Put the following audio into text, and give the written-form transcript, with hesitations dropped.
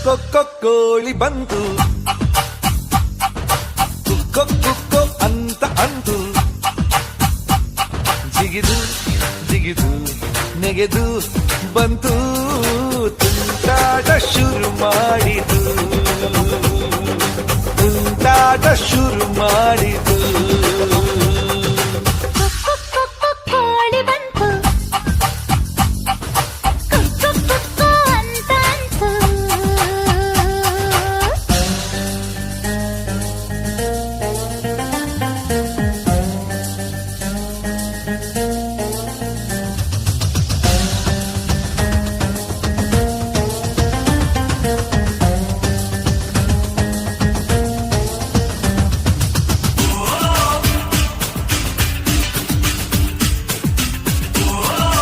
ಕೊಕ್ಕೊ ಕೋಳಿ ಬಂತು, ಕುಕ್ಕೊ ಕುಕ್ಕೊ ಅಂತ ಅಂತು, ಜಿಗಿದು ಜಿಗಿದು ನೆಗೆದು ಬಂತು, ತುಂಟಾಟ ಶುರು ಮಾಡಿತು, ತುಂಟಾಟ ಶುರು ಮಾಡಿತು.